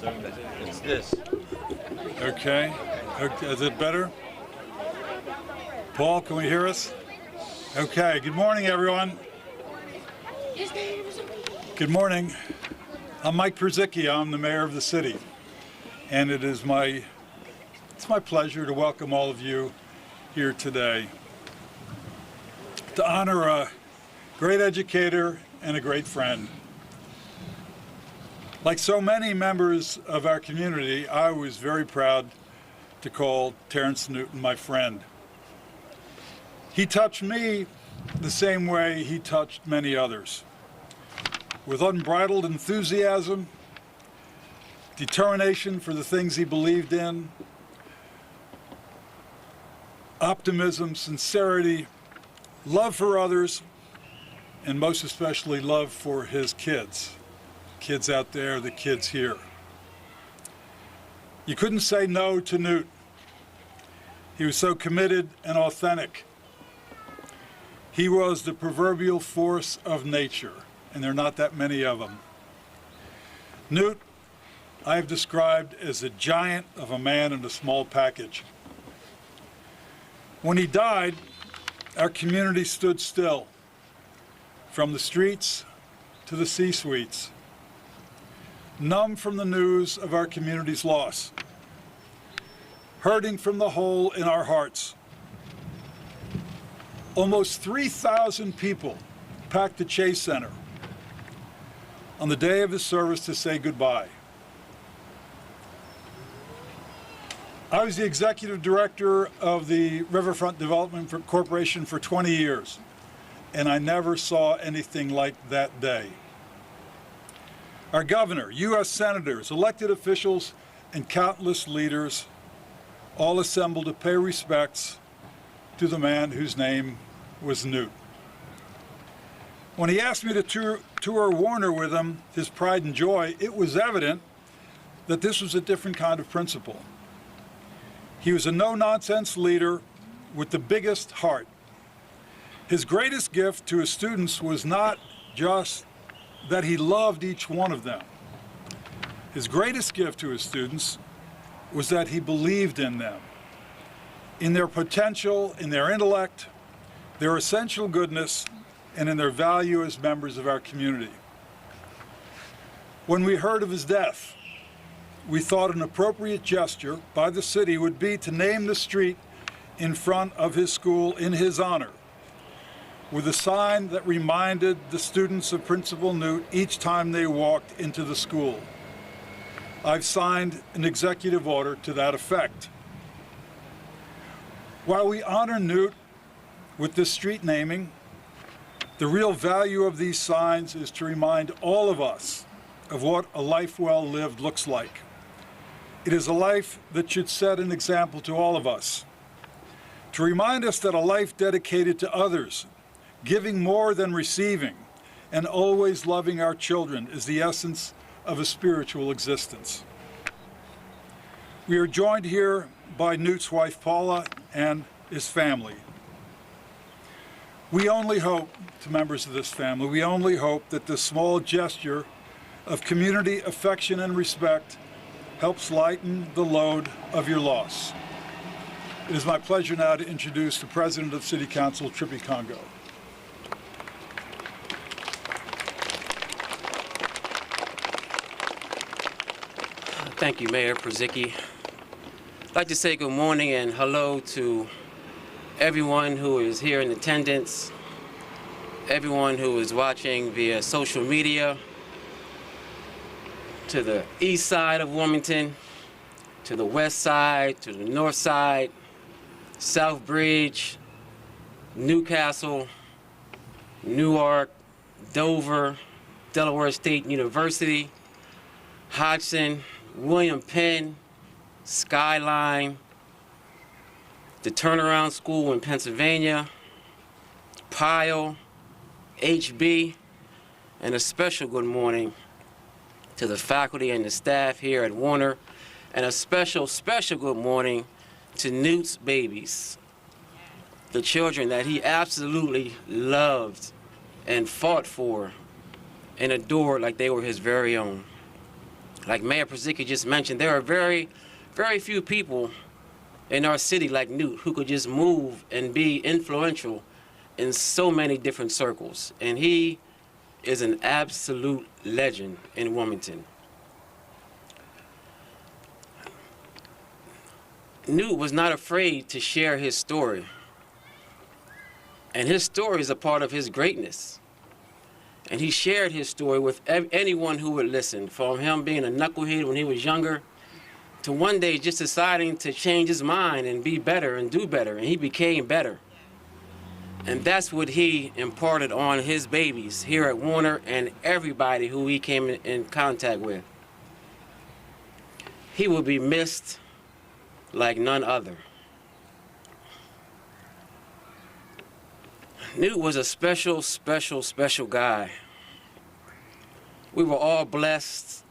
It's this. Okay. Is it better? Paul, can we hear us? Okay. Good morning, everyone. Good morning. I'm Mike Perzicki. I'm the mayor of the city, and it's my pleasure to welcome all of you here today to honor a great educator and a great friend. Like so many members of our community, I was very proud to call Terrance Newton my friend. He touched me the same way he touched many others, with unbridled enthusiasm, determination for the things he believed in, optimism, sincerity, love for others, and most especially love for his kids. Kids out there, the kids here. You couldn't say no to Newt. He was so committed and authentic. He was the proverbial force of nature, and there are not that many of them. Newt, I have described as a giant of a man in a small package. When he died, our community stood still, from the streets to the C-suites, numb from the news of our community's loss, hurting from the hole in our hearts. Almost 3,000 people packed the Chase Center on the day of his service to say goodbye. I was the executive director of the Riverfront Development Corporation for 20 years, and I never saw anything like that day. Our governor, U.S. senators, elected officials, and countless leaders all assembled to pay respects to the man whose name was Newt. When he asked me to tour Warner with him, his pride and joy, it was evident that this was a different kind of principle. He was a no-nonsense leader with the biggest heart. His greatest gift to his students was not just that he loved each one of them. His greatest gift to his students was that he believed in them, in their potential, in their intellect, their essential goodness, and in their value as members of our community. When we heard of his death, we thought an appropriate gesture by the city would be to name the street in front of his school in his honor, with a sign that reminded the students of Principal Newt each time they walked into the school. I've signed an executive order to that effect. While we honor Newt with this street naming, the real value of these signs is to remind all of us of what a life well lived looks like. It is a life that should set an example to all of us, to remind us that a life dedicated to others, giving more than receiving, and always loving our children is the essence of a spiritual existence. We are joined here by Newt's wife, Paula, and his family. We only hope, to members of this family, we only hope that this small gesture of community affection and respect helps lighten the load of your loss. It is my pleasure now to introduce the President of City Council, Trippy Congo. Thank you, Mayor Perzicki. I'd like to say good morning and hello to everyone who is here in attendance, everyone who is watching via social media, to the east side of Wilmington, to the west side, to the north side, South Bridge, Newcastle, Newark, Dover, Delaware State University, Hodgson, William Penn, Skyline, the Turnaround School in Pennsylvania, Pyle, HB, and a special good morning to the faculty and the staff here at Warner, and a special good morning to Newt's babies, the children that he absolutely loved and fought for and adored like they were his very own. Like Mayor Pazicki just mentioned, there are very, very few people in our city like Newt who could just move and be influential in so many different circles. And he is an absolute legend in Wilmington. Newt was not afraid to share his story. And his story is a part of his greatness. And he shared his story with anyone who would listen, from him being a knucklehead when he was younger, to one day just deciding to change his mind and be better and do better, and he became better. And that's what he imparted on his babies here at Warner and everybody who he came in contact with. He will be missed like none other. Newt was a special, special, special guy. We were all blessed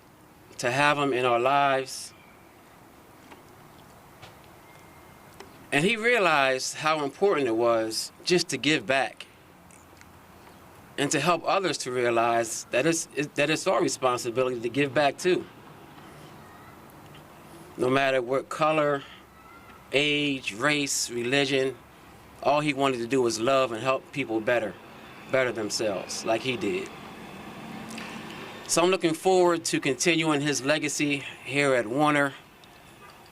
to have him in our lives. And he realized how important it was just to give back and to help others to realize that it's our responsibility to give back too. No matter what color, age, race, religion, all he wanted to do was love and help people better themselves, like he did. So I'm looking forward to continuing his legacy here at Warner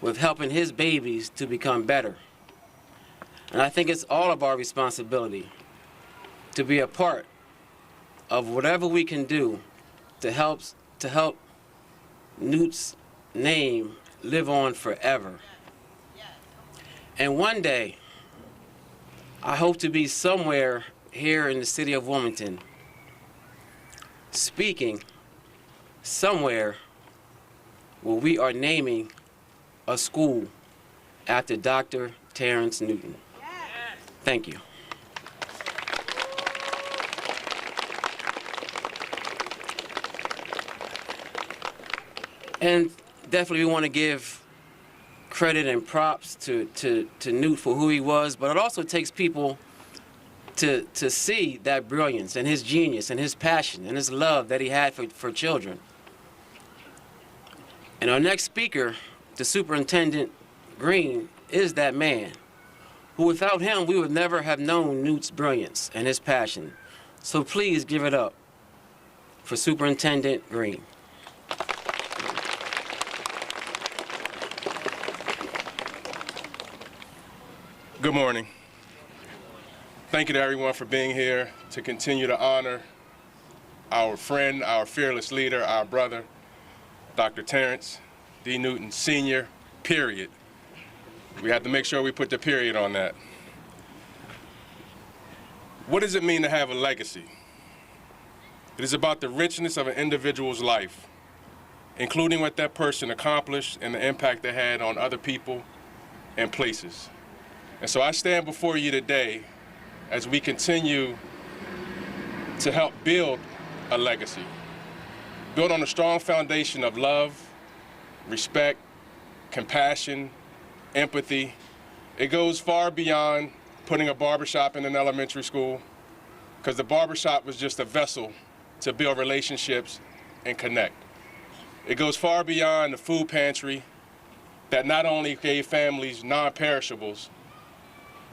with helping his babies to become better. And I think it's all of our responsibility to be a part of whatever we can do to help Newt's name live on forever. And one day, I hope to be somewhere here in the city of Wilmington, speaking somewhere where we are naming a school after Dr. Terrance Newton. Thank you. And definitely we want to give credit and props to Newt for who he was, but it also takes people to see that brilliance and his genius and his passion and his love that he had for children. And our next speaker, the Superintendent Green, is that man who, without him, we would never have known Newt's brilliance and his passion. So please give it up for Superintendent Green. Good morning. Thank you to everyone for being here to continue to honor our friend, our fearless leader, our brother, Dr. Terrance D. Newton, Sr., period. We have to make sure we put the period on that. What does it mean to have a legacy? It is about the richness of an individual's life, including what that person accomplished and the impact they had on other people and places. And so I stand before you today as we continue to help build a legacy, built on a strong foundation of love, respect, compassion, empathy. It goes far beyond putting a barbershop in an elementary school, because the barbershop was just a vessel to build relationships and connect. It goes far beyond the food pantry that not only gave families non-perishables,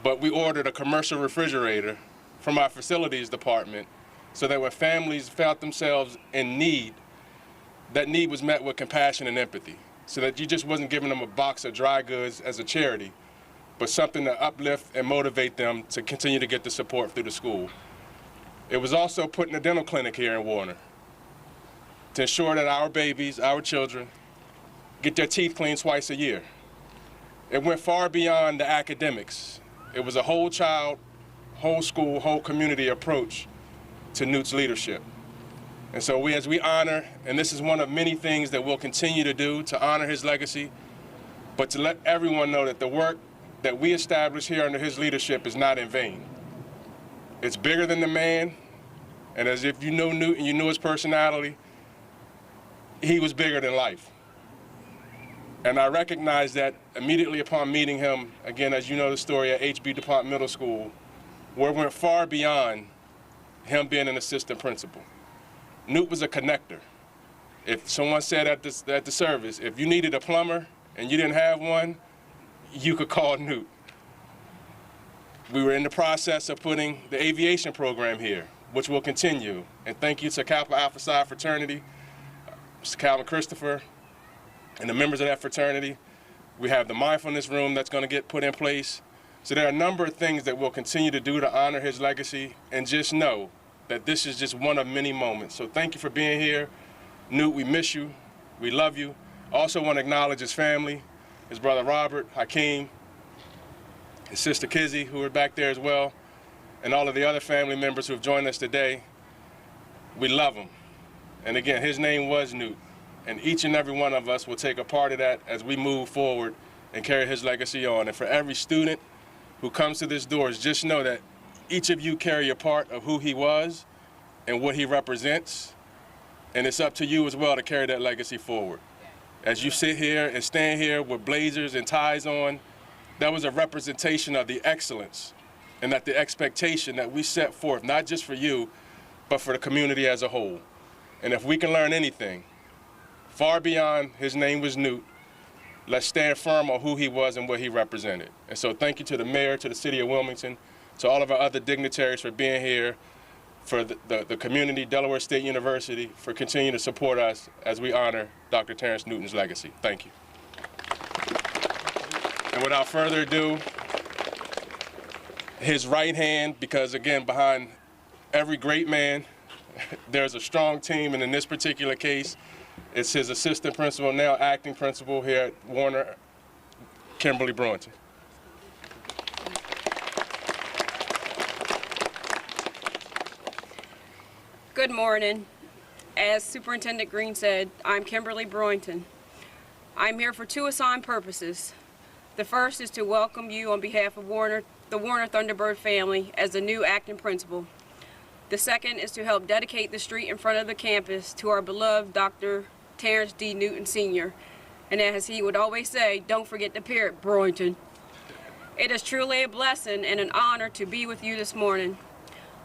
but we ordered a commercial refrigerator from our facilities department so that when families felt themselves in need, that need was met with compassion and empathy. So that you just wasn't giving them a box of dry goods as a charity, but something to uplift and motivate them to continue to get the support through the school. It was also putting a dental clinic here in Warner to ensure that our babies, our children, get their teeth cleaned twice a year. It went far beyond the academics. It was a whole child, whole school, whole community approach to Newt's leadership. And so as we honor, and this is one of many things that we'll continue to do to honor his legacy, but to let everyone know that the work that we established here under his leadership is not in vain. It's bigger than the man, and as if you know Newt and you knew his personality, he was bigger than life. And I recognize that immediately upon meeting him, again, as you know the story at H.B. DuPont Middle School, where it went far beyond him being an assistant principal. Newt was a connector. If someone said at the service, if you needed a plumber and you didn't have one, you could call Newt. We were in the process of putting the aviation program here, which will continue. And thank you to Kappa Alpha Psi fraternity, Mr. Calvin Christopher, and the members of that fraternity. We have the mindfulness room that's going to get put in place. So there are a number of things that we'll continue to do to honor his legacy, and just know that this is just one of many moments. So thank you for being here. Newt, we miss you. We love you. I also want to acknowledge his family, his brother Robert, Hakeem, his sister Kizzy, who are back there as well, and all of the other family members who have joined us today. We love him. And again, his name was Newt, and each and every one of us will take a part of that as we move forward and carry his legacy on. And for every student who comes to this doors, just know that each of you carry a part of who he was and what he represents, and it's up to you as well to carry that legacy forward. As you sit here and stand here with blazers and ties on, that was a representation of the excellence and that the expectation that we set forth, not just for you, but for the community as a whole. And if we can learn anything, far beyond his name was Newt, let's stand firm on who he was and what he represented. And so thank you to the mayor, to the City of Wilmington, to all of our other dignitaries for being here, for the community, Delaware State University, for continuing to support us as we honor Dr. Terrance Newton's legacy. Thank you. And without further ado, his right hand, because again, behind every great man, there's a strong team, and in this particular case, it's his assistant principal, now acting principal here at Warner, Kimberly Brewington. Good morning. As Superintendent Green said, I'm Kimberly Brewington. I'm here for two assigned purposes. The first is to welcome you on behalf of the Warner Thunderbird family as the new acting principal. The second is to help dedicate the street in front of the campus to our beloved Dr. Terrance D. Newton Sr. And as he would always say, don't forget the parrot, Brewington. It is truly a blessing and an honor to be with you this morning.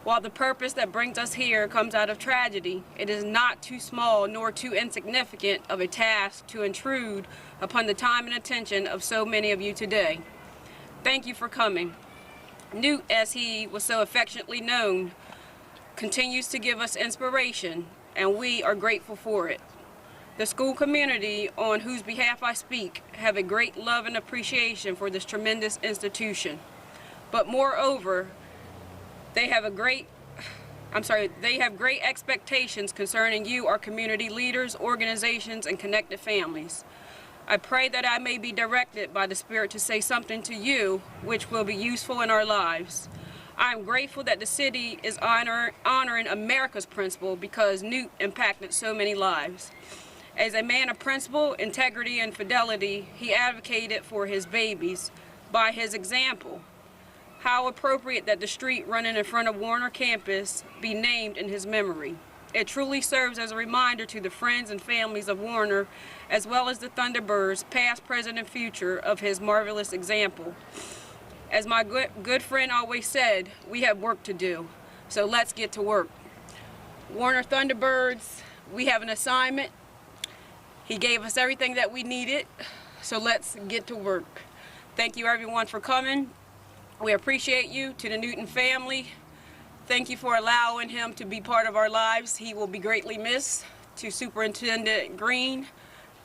While the purpose that brings us here comes out of tragedy, it is not too small nor too insignificant of a task to intrude upon the time and attention of so many of you today. Thank you for coming. Newt, as he was so affectionately known, continues to give us inspiration, and we are grateful for it. The school community, on whose behalf I speak, have a great love and appreciation for this tremendous institution. But moreover, they have great expectations concerning you, our community leaders, organizations, and connected families. I pray that I may be directed by the Spirit to say something to you which will be useful in our lives. I am grateful that the city is honoring America's principal because Newt impacted so many lives. As a man of principle, integrity, and fidelity, he advocated for his babies by his example. How appropriate that the street running in front of Warner campus be named in his memory. It truly serves as a reminder to the friends and families of Warner, as well as the Thunderbirds, past, present, and future, of his marvelous example. As my good friend always said, we have work to do, so let's get to work. Warner Thunderbirds, we have an assignment. He gave us everything that we needed, so let's get to work. Thank you everyone for coming. We appreciate you. To the Newton family, thank you for allowing him to be part of our lives. He will be greatly missed. To Superintendent Green,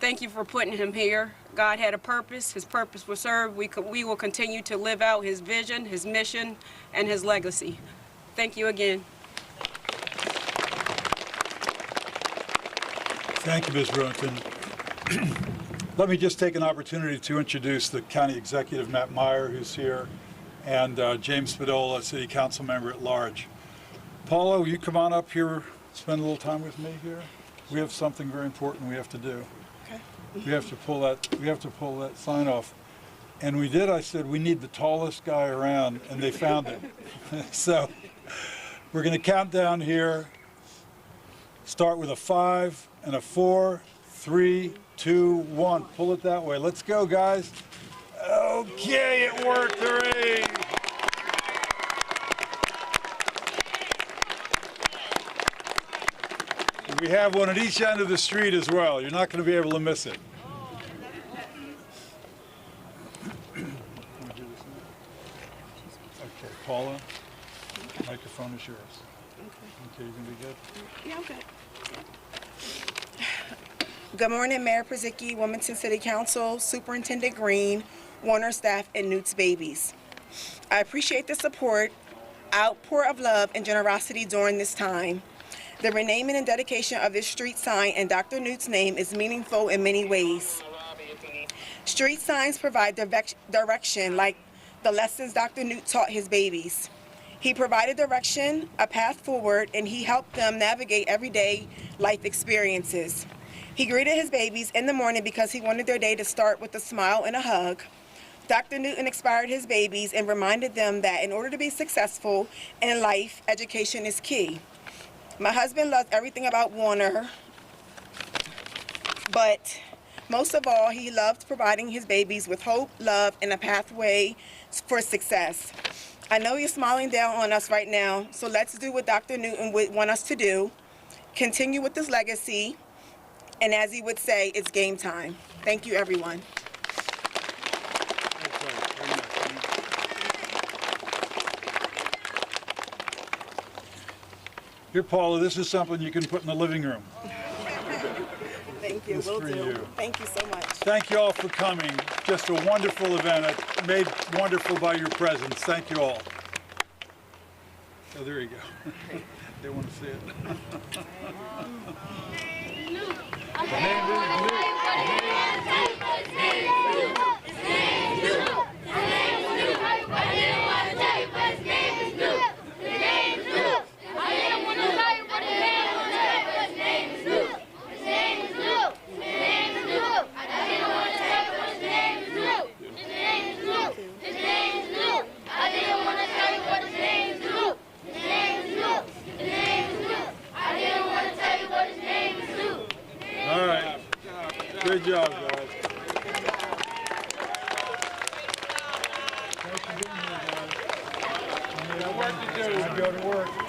thank you for putting him here. God had a purpose. His purpose was served. We will continue to live out his vision, his mission, and his legacy. Thank you again. Thank you, Ms. Brewington. Let me just take an opportunity to introduce the County Executive, Matt Meyer, who's here, and James Spadola, City Council Member at Large. Paula, will you come on up here, spend a little time with me here? We have something very important we have to do. Okay. We have to pull that sign off. And we did, I said, we need the tallest guy around, and they found it. So we're going to count down here, start with a 5 and a 4, 3, 2, 1. Pull it that way. Let's go, guys. Okay, it worked. Hooray! We have one at each end of the street as well. You're not going to be able to miss it. Okay, Paula, microphone is yours. Okay, you going to be good? Yeah, I'm good. Good morning, Mayor Pazicki, Wilmington City Council, Superintendent Green, Warner staff, and Newt's babies. I appreciate the support, outpour of love, and generosity during this time. The renaming and dedication of this street sign in Dr. Newt's name is meaningful in many ways. Street signs provide direction like the lessons Dr. Newt taught his babies. He provided direction, a path forward, and he helped them navigate everyday life experiences. He greeted his babies in the morning because he wanted their day to start with a smile and a hug. Dr. Newton inspired his babies and reminded them that in order to be successful in life, education is key. My husband loves everything about Warner, but most of all, he loved providing his babies with hope, love, and a pathway for success. I know you're smiling down on us right now, so let's do what Dr. Newton would want us to do, continue with this legacy, and as he would say, it's game time. Thank you, everyone. Here, Paula, this is something you can put in the living room. Thank you, This will for do. you. Thank you so much. Thank you all for coming. Just a wonderful event. Made wonderful by your presence. Thank you all. Oh, there you go. They want to see it. All right. Good job, guys. Thanks for being here, guys. Work to do. Go to work.